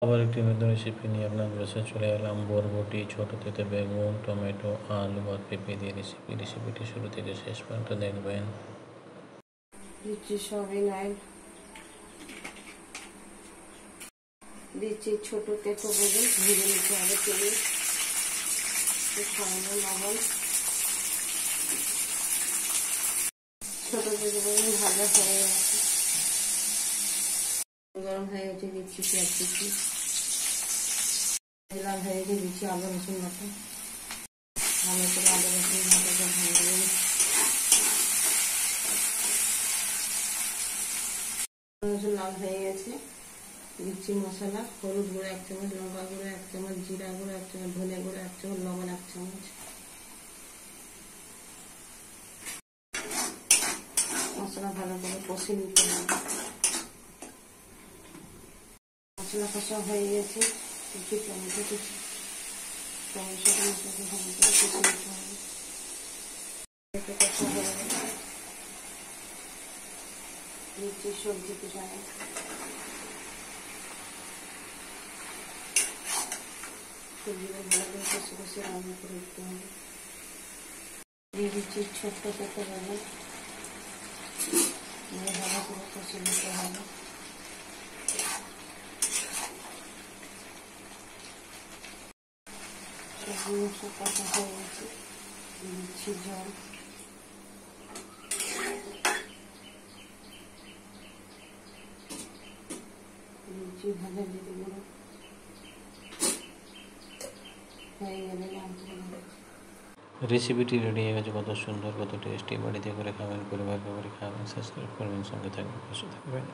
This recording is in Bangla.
আবার একটি নতুন রেসিপি নিয়ে আপনার কাছে চলে এলাম। বরবটি, ছোট তেতে বেগুন, টমেটো, আলু আর পেঁপে দিয়ে রেসিপিটি শুরু থেকে শেষ পর্যন্ত দেখবেন। দিচ্ছি সয়াবিন অয়েল, দিচ্ছি ছোট তেতো বেগুন ভেজে নিতে হবে তেলে, সামান্য লবণ। ছোট তেতো বেগুন ভাজা হয়ে গেছে, গরম হয়ে গেছে, দিচ্ছি পেঁয়াজ কুচি, লাল হয়ে গেছে, দিচ্ছি আদা রসুন বাটা, ভালো করে আদা রসুন বাটাটা ভাজবেন। রসুন লাল হয়ে গেছে, দিচ্ছি মশলা, হলুদ গুঁড়ো 1 চামচ, লঙ্কা গুঁড়ো 1 চামচ, জিরা গুঁড়ো 1 চামচ, ধনে গুঁড়ো 1 চামচ, লবণ 1 চামচ। মশলা ভালো করে কষে নিতে হবে। মশলা কষা হয়ে গেছে, একটু টমেটো কুচি, টমেটো মশলাকে ভালো করে কষে নিতে হবে। একটু কষা হয়ে গেছে, দিচ্ছি সবজি কুচানো, সবজিগুলো ভালো করে কষে কষে রান্না করে দিতে হবে। দিয়ে দিচ্ছি ছোট্ট তেতো বেগুন, ভালো করে কষে নিতে হবে। সবজি মশলা কষা হয়ে গেছে, দিচ্ছি জল, দিচ্ছি ভাজা জিরে গুঁড়ো, হয়ে গেলে নামতে হবে। রেসিপিটি রেডি হয়ে গেছে। কত সুন্দর, কত টেস্টি। বাড়িতে করে খাবেন, পরিবারকে করে খাবেন, সাবস্ক্রাইব করবেন, সঙ্গে থাকবেন, পাশে থাকবেন।